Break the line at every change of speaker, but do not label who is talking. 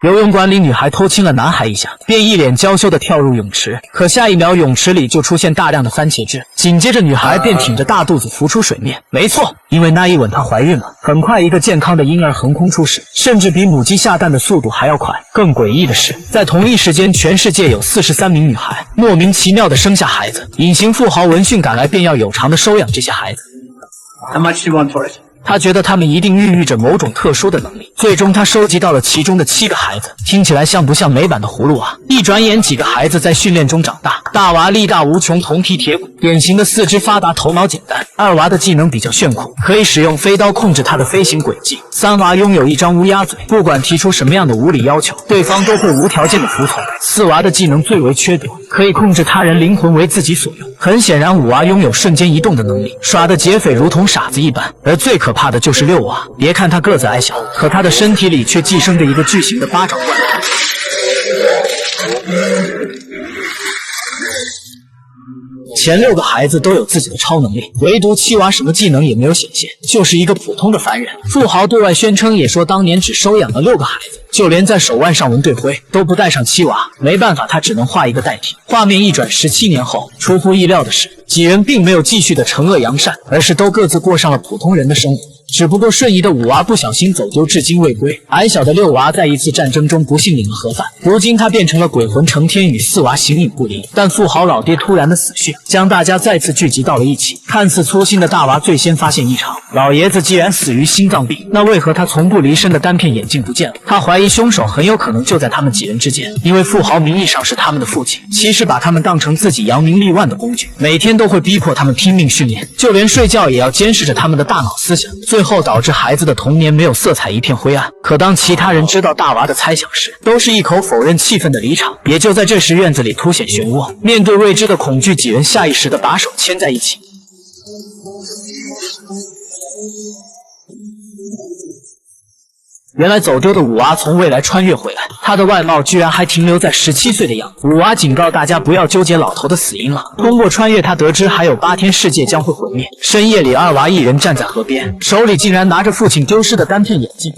游泳馆里，女孩偷亲了男孩一下，便一脸娇羞地跳入泳池。可下一秒，泳池里就出现大量的番茄汁，紧接着女孩便挺着大肚子浮出水面。没错，因为那一吻她怀孕了。很快，一个健康的婴儿横空出世，甚至比母鸡下蛋的速度还要快。更诡异的是，在同一时间，全世界有43名女孩莫名其妙地生下孩子。隐形富豪闻讯赶来，便要有偿地收养这些孩子。
How much do you want for it?
他觉得他们一定孕育着某种特殊的能力，最终他收集到了其中的7个孩子。听起来像不像美版的葫芦娃？一转眼，几个孩子在训练中长大。大娃力大无穷，铜踢铁骨，典型的四肢发达，头脑简单。二娃的技能比较炫酷，可以使用飞刀控制他的飞行轨迹。三娃拥有一张乌鸦嘴，不管提出什么样的无理要求，对方都会无条件的服从。四娃的技能最为缺德，可以控制他人灵魂为自己所用。很显然，五娃拥有瞬间移动的能力，耍的劫匪如同傻子一般。而最可怕的就是六娃，别看他个子矮小，可他的身体里却寄生着一个巨型的巴掌怪。前6个孩子都有自己的超能力，唯独七娃什么技能也没有显现，就是一个普通的凡人。富豪对外宣称也说当年只收养了6个孩子，就连在手腕上纹队徽都不带上七娃。没办法，他只能画一个代替。画面一转17年后，出乎意料的是，几人并没有继续的惩恶扬善，而是都各自过上了普通人的生活。只不过瞬移的五娃不小心走丢，至今未归。矮小的六娃在一次战争中不幸领了盒饭，如今他变成了鬼魂，成天与四娃形影不离。但富豪老爹突然的死去，将大家再次聚集到了一起。看似粗心的大娃最先发现异常，老爷子既然死于心脏病，那为何他从不离身的单片眼镜不见了？他怀疑凶手很有可能就在他们几人之间，因为富豪名义上是他们的父亲，其实把他们当成自己扬名立万的工具，每天都会逼迫他们拼命训练，就连睡觉也要监视着他们的大脑思想，最后导致孩子的童年没有色彩，一片灰暗。可当其他人知道大娃的猜想时，都是一口否认，气愤的离场。也就在这时，院子里凸显漩涡，面对未知的恐惧，几人下意识地把手牵在一起。原来走丢的五娃从未来穿越回来，他的外貌居然还停留在17岁的样子。五娃警告大家不要纠结老头的死因了。通过穿越，他得知还有8天世界将会毁灭。深夜里，二娃一人站在河边，手里竟然拿着父亲丢失的单片眼镜。